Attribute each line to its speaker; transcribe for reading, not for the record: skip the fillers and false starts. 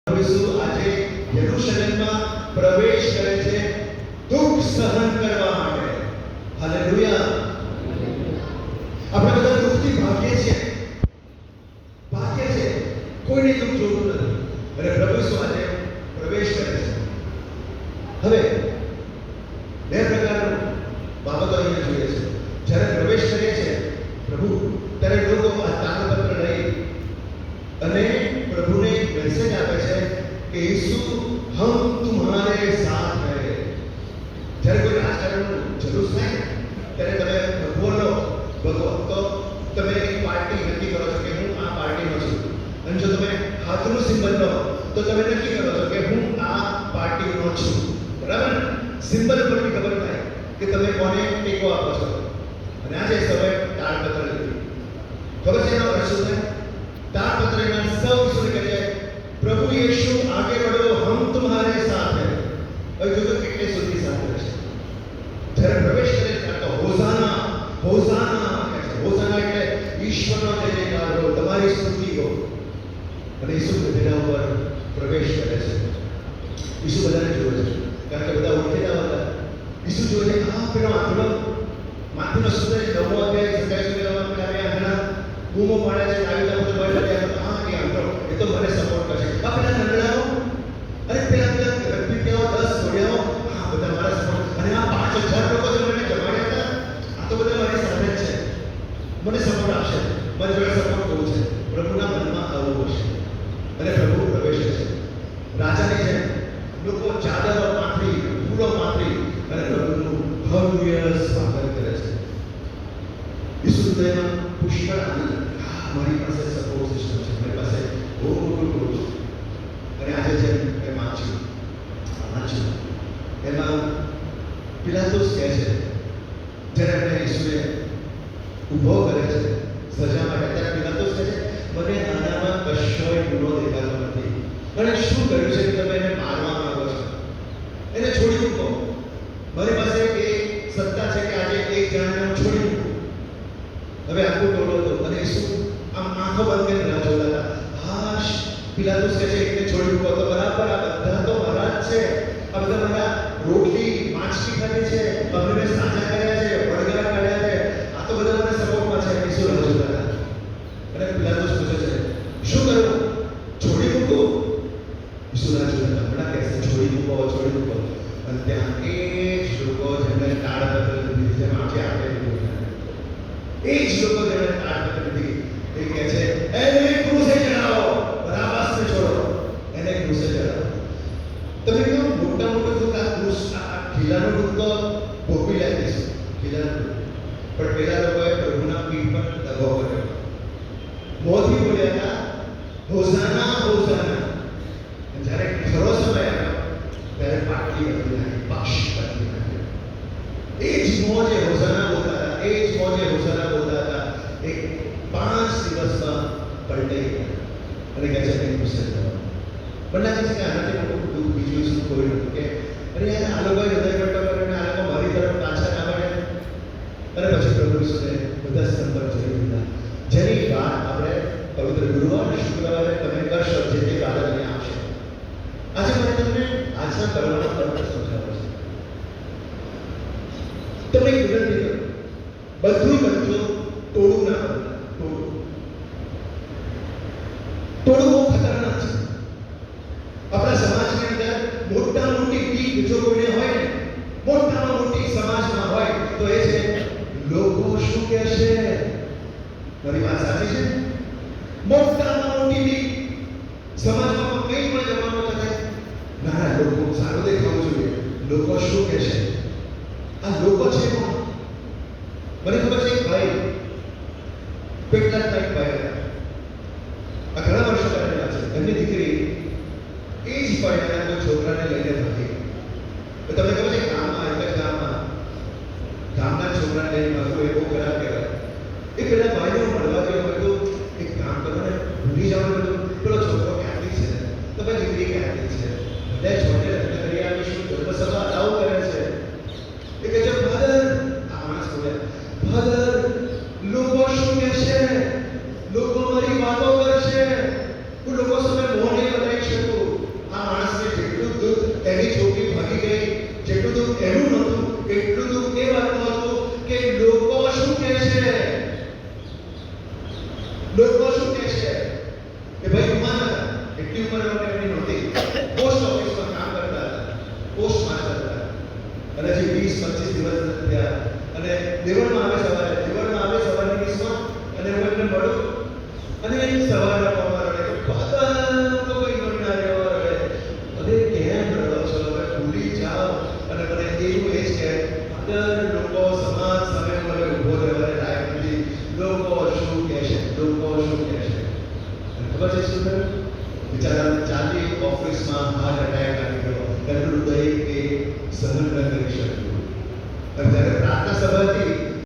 Speaker 1: ઈસુ આજે યરૂશલેમમાં પ્રવેશ કરે છે દુઃખ સહન કરવા માટે. હાલેલુયા. આપણે બધા દુઃખથી ભાગીએ છીએ, કોઈને દુઃખ જોતું નથી. અને પ્રભુ ઈસુ આજે પ્રવેશ કરે છે. હવે બે પ્રકારની બાબતો અહીંયા જોઈએ છે. જ્યારે પ્રવેશ કરે છે પ્રભુ, ત્યારે લોકો આ તાંબપત્ર લઈ અને પ્રભુને મેસેજ આપે છે કે ઈસુ હમ તુમ્હારે સાથ હૈ. જ્યારે કોઈ રાજકારણનું જરૂર થાય ત્યારે તમે ભગવાનનો તો તમે એક પાર્ટી નક્કી કરો છો કે હું આ પાર્ટીનો છું. અને જો તમે હાથનું સિમ્બલ લો તો તમે નક્કી કરો છો કે હું આ પાર્ટીનો છું. બરાબર? સિમ્બલ પરથી ખબર થાય કે તમે કોને ટેકો આપો છો. અને આજે સમય તાળપત્ર લીધી. ખબર છે એનો અર્થ શું થાય? તાળપત્રના સૌ શું કહે છે? પ્રભુ યીશુ આગે बढ़ो, हम तुम्हारे साथ हैं. હવે જો કેટલે સુધી સાથે રહેશે. જ્યારે પ્રવેશ કરે ત્યારે તો હોસાના હોસાના કહે છે. હોસાના એટલે ઈશ્વરનો જય જયકાર હો, તમારી સ્તુતિ હો. અને ઈસુ તેના ઉપર પ્રવેશ કરે છે. ઈસુ બધાને જોવે છે, કારણ કે બધા ઓળખેલા હતા. ઈસુ જોવે છે આ પેલો આંધળો માથું સુધે છે. 9મો અધ્યાય 27 સુધીમાં પેલા આંધળા બૂમો પાડે છે, આવી બધું બળ રહ્યા. હા એ આંધળો એ તો મને સપોર્ટ કરશે. આ પેલા નંગડાઓ અને પેલા વ્યક્તિઓ 10 છોડ્યાઓ, હા બધા મારા સપોર્ટ. અને આ 5000 લોકો જે મને જમાડ્યા હતા, આ તો બધા મારી સાથે જ છે, મને સપોર્ટ આપશે, મારી જોડે સપોર્ટ કરવું છે. પ્રભુના મનમાં આવું હશે. અને પ્રભુ પ્રવેશે છે રાજાની જેમ. લોકો ચાદરો પાથરી, ફૂલો પાથરી અને પ્રભુનું ભવ્ય સ્વાગત કરે છે. ઈસુ હૃદયમાં પુષ્કળ આનંદ. મારી પાસે સપોર્ટ સિસ્ટમ છે, મારી પાસે બહુ મોટું ગ્રુપ છે. અને આજે જેમ મેં વાંચ્યું એમાં પિલાતુસ કહે છે, જ્યારે એમને ઈસુએ ઊભો કરે છે સજા માટે, ત્યારે પિલાતુસ કહે છે મને આનામાં કશોય ગુનો દેખાતો નથી. અને શું કર્યું છે કે તમે એને મારવા માંગો છો? એને છોડી મૂકો. મારી પાસે એ સત્તા છે કે આજે એક જણાને હું છોડી મૂકું. હવે આખું ટોળો હતો અને ઈસુ આમ આંખો બંધ કરીને રાહ જોતા હતા. હાશ, પિલાતુસ કહે છે એકને છોડી મૂકો. તો બરાબર, આ બધા તો મારા જ છે. આ બધા મારા રોટલી માછલી ખાધી છે, અમને સાજા કર્યા છે, વળગા કાઢ્યા છે. આ તો બધા મને સપોર્ટમાં છે. ઈસુ રાહ જોતા હતા. અને પિલાતુસ પૂછે છે શું કરવું? છોડી મૂકું? ઈસુ રાહ જોતા હતા. હમણાં કહેશે છોડી મૂકો. અને ત્યાં એ જ લોકો જેમને તાળપત્ર લીધી, જેમ આજે આપણે એ જ લોકો જેમણે તાળપત્ર લીધી, એ કહે છે એને ક્રૂસે ચડાવો, બરાબસને છોડો, એને ક્રૂસે ચડાવો. તમે કહો મોટા દુઃખ, આ ક્રૂસ, આ ખીલાનું દુઃખ તો ભોગવી લે છે, ખીલાનું દુઃખ. પણ પેલા લોકોએ પ્રભુના પીઠ પર દગો કર્યો. મોથી બોલ્યા હતા હોસાના હોસાના. જ્યારે ખરો સમય આવ્યો ત્યારે પાટલી બદલી નાખી, પક્ષ બદલી નાખ્યો. એ જ મોજે હોસાના બોલતા હતા, એ જ મોજે હોસાના બોલતા હતા. એક 5 દિવસમાં પલટાઈ ગયા. અને કહે છે કે ગુસ્સે થયો. પણ લાગે છે કે આનાથી મોટું દુઃખ બીજું શું કોઈ નથી કે અરે યાર આ લોકોએ હૃદય કટો કર્યો અને આ લોકો મારી તરફ પાછા ના વળે. અને પછી પ્રભુ ઈસુએ બધા સ્તંભ જોઈ દીધા, જેની વાત આપણે પવિત્ર ગુરુવાર અને શુક્રવારે તમે કરશો, જે તે વાત તમને આપશે. આજે મને તમને આજના કરવાનો તર્ક સમજાવો છે. તમને એક વિનંતી કરું, બધું બચ્ચો તોડું ના કરો. તોડું બહુ ખતરનાક છે. આપણા સમાજની અંદર મોટા મોટી પીક જો કોઈને હોય ને, મોટામાં મોટી સમાજમાં હોય તો એ છે લોકો શું કહેશે. મારી વાત સાચી છે? મોટામાં મોટી પીક સમાજમાં કંઈ પણ જવાનું થાય, ના લોકો સારું દેખાવું જોઈએ, લોકો શું કહેશે. આ લોકો છે કોણ? મને ખબર છે એક ભાઈ, પેટલાદ એક ભાઈ હતા. આ ઘણા વર્ષો પહેલા છે. એમની દીકરી એ જ ભાઈના કોઈ છોકરાને લઈને ભાગી. તો તમને ખબર છે ગામમાં, એક જ ગામના છોકરાને લઈને ભાગવું એ બહુ ખરાબ કહેવાય. એ પેલા ભાઈનો મળવા ગયો, બધું એક કામ કરો ને ભૂલી જવાનું, બધું પેલો છોકરો ક્યાંથી છે તો ભાઈ દીકરી ક્યાંથી છે, બધા છોડને લગ્ન કરી આવીશું, ધર્મસભા અલાઉ કરે છે. એ કહે છે ફાધર, આ માણસ બોલે ફાધર લોકો શું કહેશે, લોકો મારી વાતો કરશે, હું લોકો સામે મોં નહીં બતાવી શકું. અને સવારના પહોંચવા રડે તો ફાધર તો કોઈ ગણના રહ્યો રડે. અરે કેમ રડો છો? હવે ભૂલી જાઓ. અને મને એવું એ જ કહે, ફાધર લોકો સમાજ સામે મને ઊભો રહેવાની લાયક નથી. લોકો શું કહેશે? લોકો શું કહેશે? અને ખબર છે શું થયું? બિચારાને ચાલી ઓફિસમાં હાર્ટ એટેક આવી ગયો. એમનું હૃદય એ સહન ન કરી શક્યું. અને જ્યારે પ્રાર્થના સભા હતી